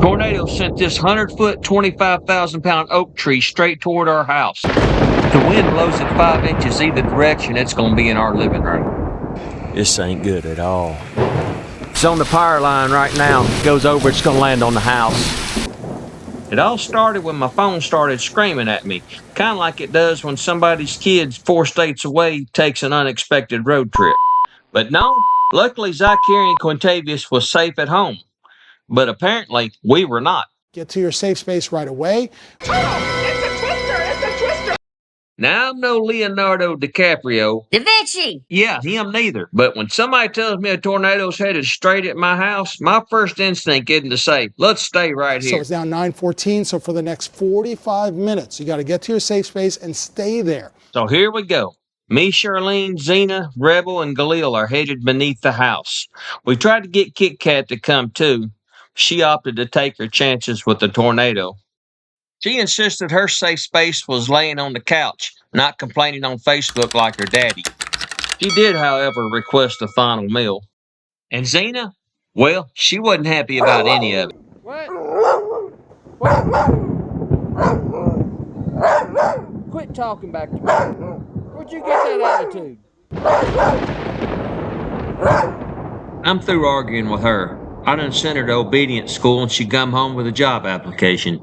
Tornado sent this 100-foot, 25,000-pound oak tree straight toward our house. If the wind blows it 5 inches either direction, it's going to be in our living room. This ain't good at all. It's on the power line right now. It goes over, it's going to land on the house. It all started when my phone started screaming at me, kind of like it does when somebody's kid 4 states away takes an unexpected road trip. But no, luckily Zachary and Quintavious was safe at home. But apparently, we were not. Get to your safe space right away. Oh, it's a twister! It's a twister! Now, I'm no Leonardo DiCaprio. Da Vinci! Yeah, him neither. But when somebody tells me a tornado's headed straight at my house, my first instinct isn't to say, let's stay right here. So it's now 9:14, so for the next 45 minutes, you got to get to your safe space and stay there. So here we go. Me, Charlene, Zena, Rebel, and Galil are headed beneath the house. We tried to get Kit Kat to come too. She opted to take her chances with the tornado. She insisted her safe space was laying on the couch, not complaining on Facebook like her daddy. She did, however, request a final meal. And Zena? Well, she wasn't happy about any of it. What? Quit talking back to me. Where'd you get that attitude? I'm through arguing with her. I done sent her to obedience school and she come home with a job application.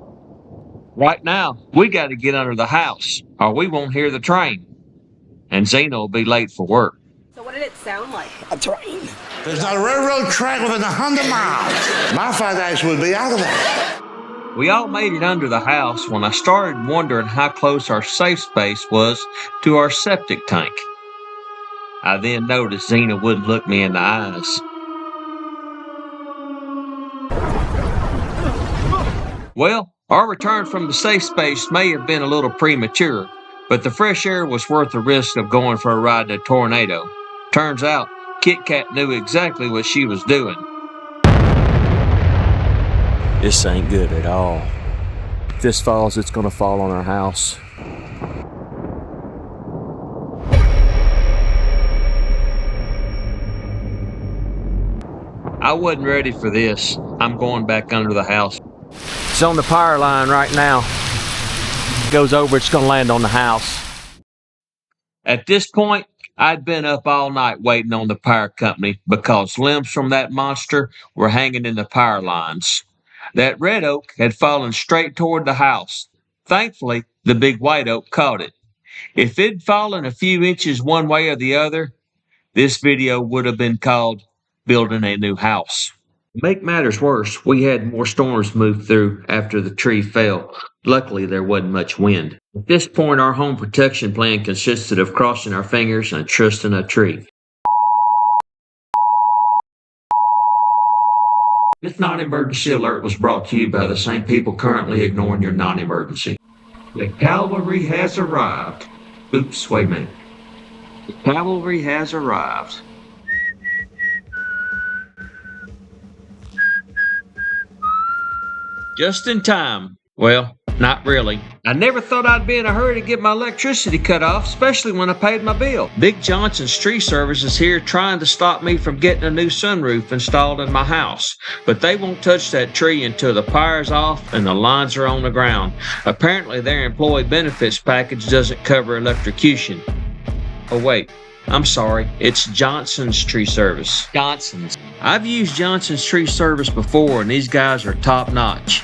Right now, we got to get under the house or we won't hear the train. And Zena will be late for work. So what did it sound like? A train. There's not a railroad track within 100 miles. My FedEx would be out of there. We all made it under the house when I started wondering how close our safe space was to our septic tank. I then noticed Zena wouldn't look me in the eyes. Well, our return from the safe space may have been a little premature, but the fresh air was worth the risk of going for a ride in a tornado. Turns out, Kit Kat knew exactly what she was doing. This ain't good at all. If this falls, it's gonna fall on our house. I wasn't ready for this. I'm going back under the house. It's on the power line right now. It goes over, it's gonna land on the house. At this point, I'd been up all night waiting on the power company because limbs from that monster were hanging in the power lines. That red oak had fallen straight toward the house. Thankfully, the big white oak caught it. If it'd fallen a few inches one way or the other, this video would have been called Building a New House. To make matters worse, we had more storms move through after the tree fell. Luckily, there wasn't much wind. At this point, our home protection plan consisted of crossing our fingers and trusting a tree. This non-emergency alert was brought to you by the same people currently ignoring your non-emergency. The cavalry has arrived. Oops, wait a minute. The cavalry has arrived. Just in time. Well, not really. I never thought I'd be in a hurry to get my electricity cut off, especially when I paid my bill. Big Johnson's Tree Service is here trying to stop me from getting a new sunroof installed in my house. But they won't touch that tree until the power's off and the lines are on the ground. Apparently their employee benefits package doesn't cover electrocution. Oh wait, I'm sorry, it's Johnson's Tree Service. Johnson's. I've used Johnson's Tree Service before and these guys are top notch.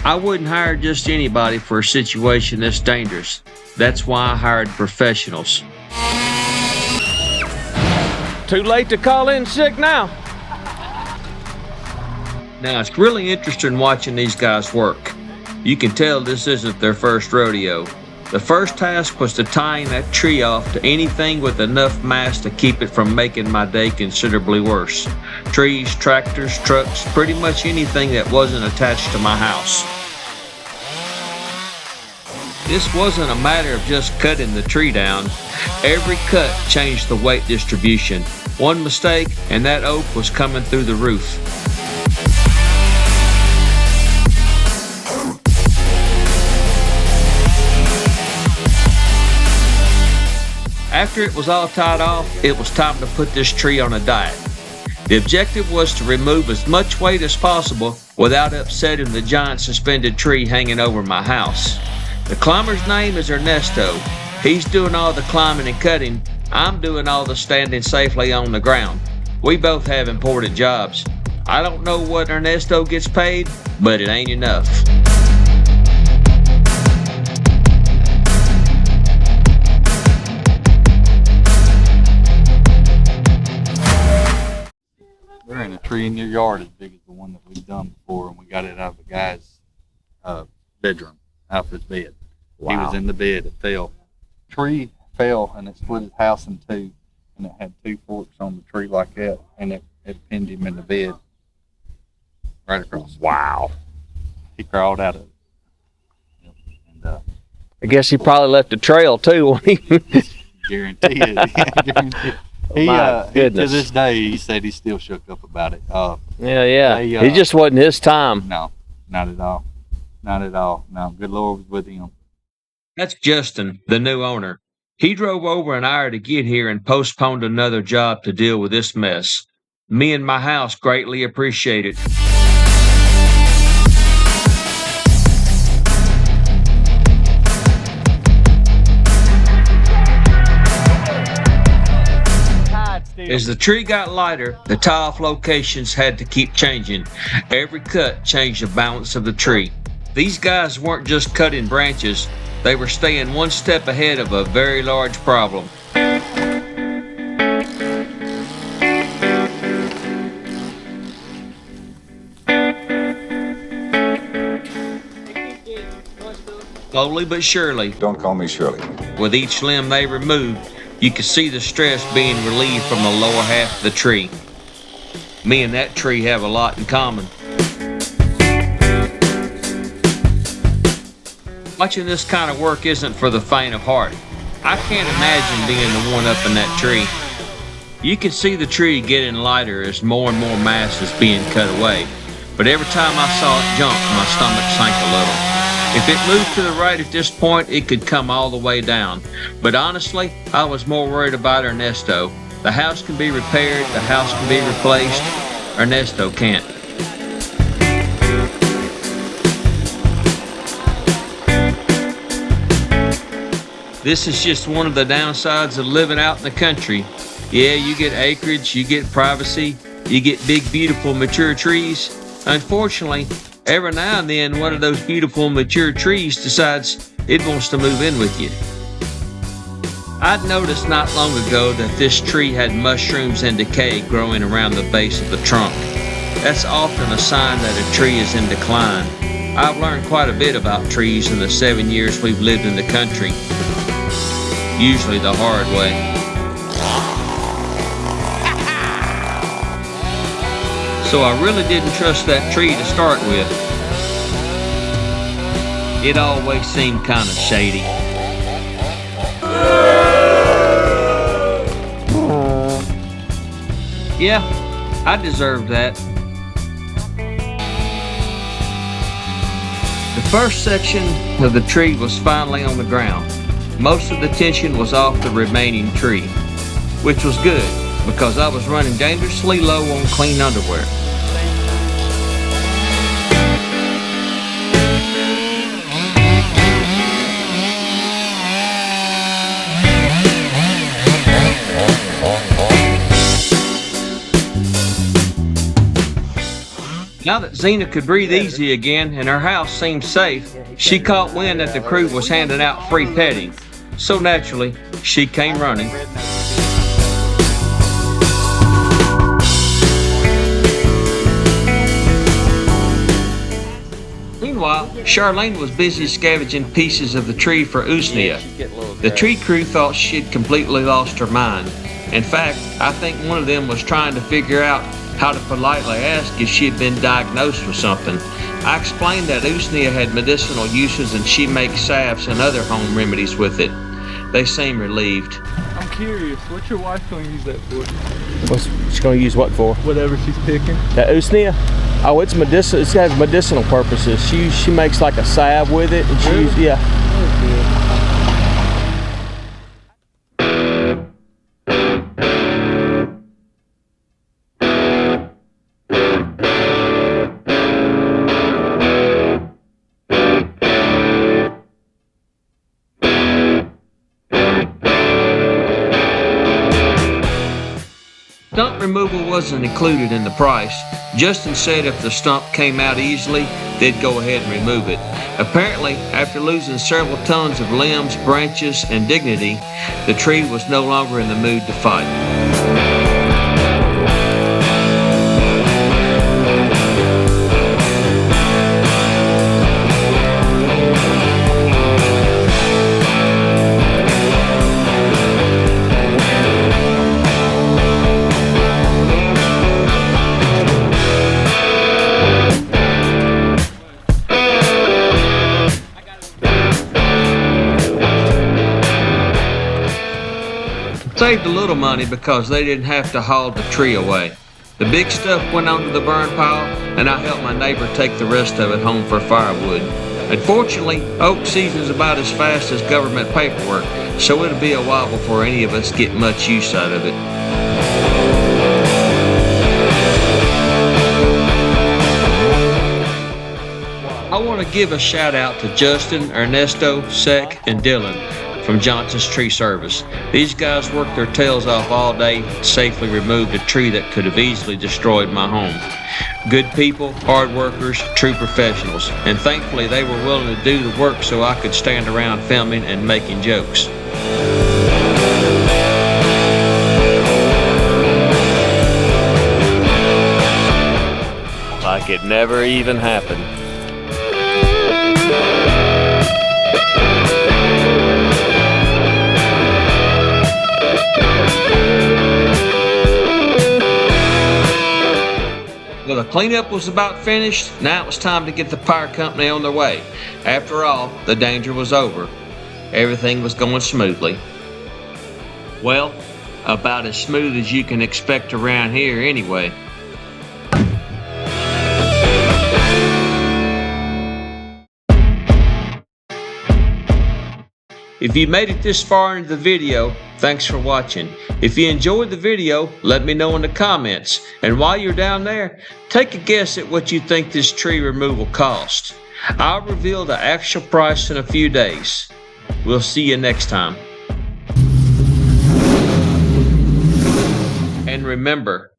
I wouldn't hire just anybody for a situation this dangerous. That's why I hired professionals. Too late to call in sick now. Now it's really interesting watching these guys work. You can tell this isn't their first rodeo. The first task was to tying that tree off to anything with enough mass to keep it from making my day considerably worse. Trees, tractors, trucks, pretty much anything that wasn't attached to my house. This wasn't a matter of just cutting the tree down. Every cut changed the weight distribution. One mistake and that oak was coming through the roof. After it was all tied off, it was time to put this tree on a diet. The objective was to remove as much weight as possible without upsetting the giant suspended tree hanging over my house. The climber's name is Ernesto. He's doing all the climbing and cutting. I'm doing all the standing safely on the ground. We both have important jobs. I don't know what Ernesto gets paid, but it ain't enough. There ain't a tree in your yard as big as the one that we've done before, and we got it out of a guy's bedroom, out of his bed. Wow. He was in the bed, it fell. Tree fell and it split his house in two, and it had two forks on the tree like that, and it pinned him in the bed right across. Wow. He crawled out of it. Yep. And, I guess he probably left a trail too, won't he? Guarantee it. Guarantee it. He, to this day, he said he's still shook up about it. Yeah. It just wasn't his time. No, not at all. Not at all. No, good Lord was with him. That's Justin, the new owner. He drove over an hour to get here and postponed another job to deal with this mess. Me and my house greatly appreciate it. As the tree got lighter, the tie-off locations had to keep changing. Every cut changed the balance of the tree. These guys weren't just cutting branches, they were staying one step ahead of a very large problem. Slowly but surely. Don't call me Shirley. With each limb they removed, you could see the stress being relieved from the lower half of the tree. Me and that tree have a lot in common. Watching this kind of work isn't for the faint of heart. I can't imagine being the one up in that tree. You can see the tree getting lighter as more and more mass is being cut away, but every time I saw it jump, my stomach sank a little. If it moved to the right at this point, it could come all the way down. But honestly, I was more worried about Ernesto. The house can be repaired, the house can be replaced. Ernesto can't. This is just one of the downsides of living out in the country. Yeah, you get acreage, you get privacy, you get big, beautiful, mature trees. Unfortunately, every now and then, one of those beautiful, mature trees decides it wants to move in with you. I'd noticed not long ago that this tree had mushrooms and decay growing around the base of the trunk. That's often a sign that a tree is in decline. I've learned quite a bit about trees in the 7 years we've lived in the country. Usually the hard way. So I really didn't trust that tree to start with. It always seemed kind of shady. Yeah, I deserved that. The first section of the tree was finally on the ground. Most of the tension was off the remaining tree, which was good because I was running dangerously low on clean underwear. Now that Zena could breathe easy again and her house seemed safe, she caught wind that the crew was handing out free petting. So naturally, she came running. Meanwhile, Charlene was busy scavenging pieces of the tree for Usnea. The tree crew thought she'd completely lost her mind. In fact, I think one of them was trying to figure out how to politely ask if she had been diagnosed with something. I explained that Usnea had medicinal uses and she makes salves and other home remedies with it. They seemed relieved. I'm curious, what's your wife going to use that for? What's she going to use what for? Whatever she's picking. That Usnea? Oh, it's medicinal. It has medicinal purposes. She makes like a salve with it, and she uses, yeah. removal wasn't included in the price. Justin said if the stump came out easily, they'd go ahead and remove it. Apparently, after losing several tons of limbs, branches, and dignity, the tree was no longer in the mood to fight. Saved a little money because they didn't have to haul the tree away. The big stuff went onto the burn pile, and I helped my neighbor take the rest of it home for firewood. Unfortunately, oak season's about as fast as government paperwork, so it'll be a while before any of us get much use out of it. I want to give a shout out to Justin, Ernesto, Sec, and Dylan from Johnson's Tree Service. These guys worked their tails off all day to safely remove a tree that could have easily destroyed my home. Good people, hard workers, true professionals, and thankfully they were willing to do the work so I could stand around filming and making jokes. Like it never even happened. Well, the cleanup was about finished. Now it was time to get the fire company on their way. After all, the danger was over. Everything was going smoothly. Well, about as smooth as you can expect around here anyway. If you made it this far into the video, thanks for watching. If you enjoyed the video, let me know in the comments. And while you're down there, take a guess at what you think this tree removal cost. I'll reveal the actual price in a few days. We'll see you next time. And remember,